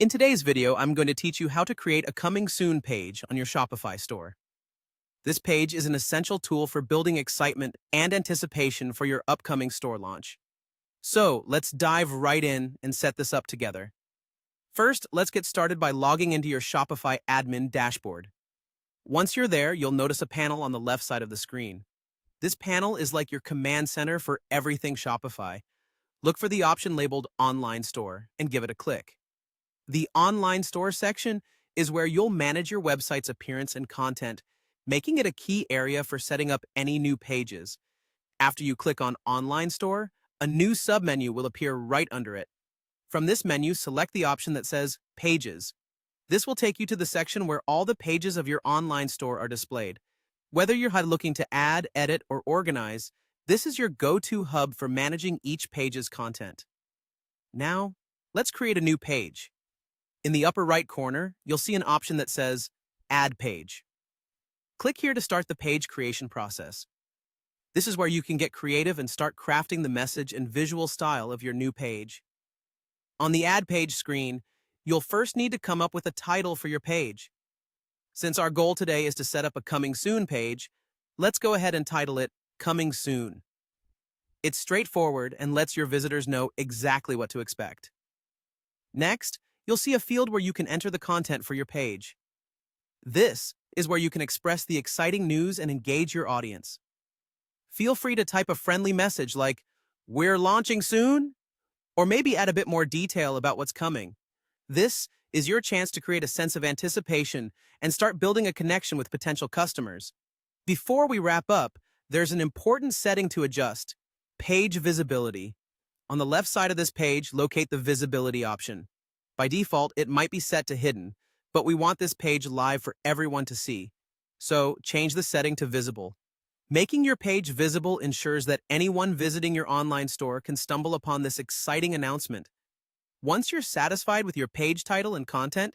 In today's video, I'm going to teach you how to create a coming soon page on your Shopify store. This page is an essential tool for building excitement and anticipation for your upcoming store launch. So let's dive right in and set this up together. First, let's get started by logging into your Shopify admin dashboard. Once you're there, you'll notice a panel on the left side of the screen. This panel is like your command center for everything Shopify. Look for the option labeled Online Store and give it a click. The Online Store section is where you'll manage your website's appearance and content, making it a key area for setting up any new pages. After you click on Online Store, a new submenu will appear right under it. From this menu, select the option that says Pages. This will take you to the section where all the pages of your online store are displayed. Whether you're looking to add, edit, or organize, this is your go-to hub for managing each page's content. Now, let's create a new page. In the upper right corner, you'll see an option that says Add Page. Click here to start the page creation process. This is where you can get creative and start crafting the message and visual style of your new page. On the Add Page screen, you'll first need to come up with a title for your page. Since our goal today is to set up a Coming Soon page, let's go ahead and title it Coming Soon. It's straightforward and lets your visitors know exactly what to expect. Next, you'll see a field where you can enter the content for your page. This is where you can express the exciting news and engage your audience. Feel free to type a friendly message like, "We're launching soon," or maybe add a bit more detail about what's coming. This is your chance to create a sense of anticipation and start building a connection with potential customers. Before we wrap up, there's an important setting to adjust: page visibility. On the left side of this page, locate the visibility option. By default, it might be set to hidden, but we want this page live for everyone to see. So change the setting to visible. Making your page visible ensures that anyone visiting your online store can stumble upon this exciting announcement. Once you're satisfied with your page title and content,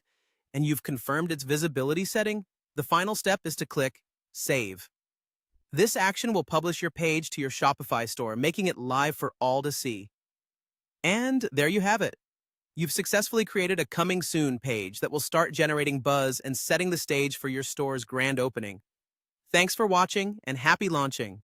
and you've confirmed its visibility setting, the final step is to click Save. This action will publish your page to your Shopify store, making it live for all to see. And there you have it. You've successfully created a Coming Soon page that will start generating buzz and setting the stage for your store's grand opening. Thanks for watching and happy launching!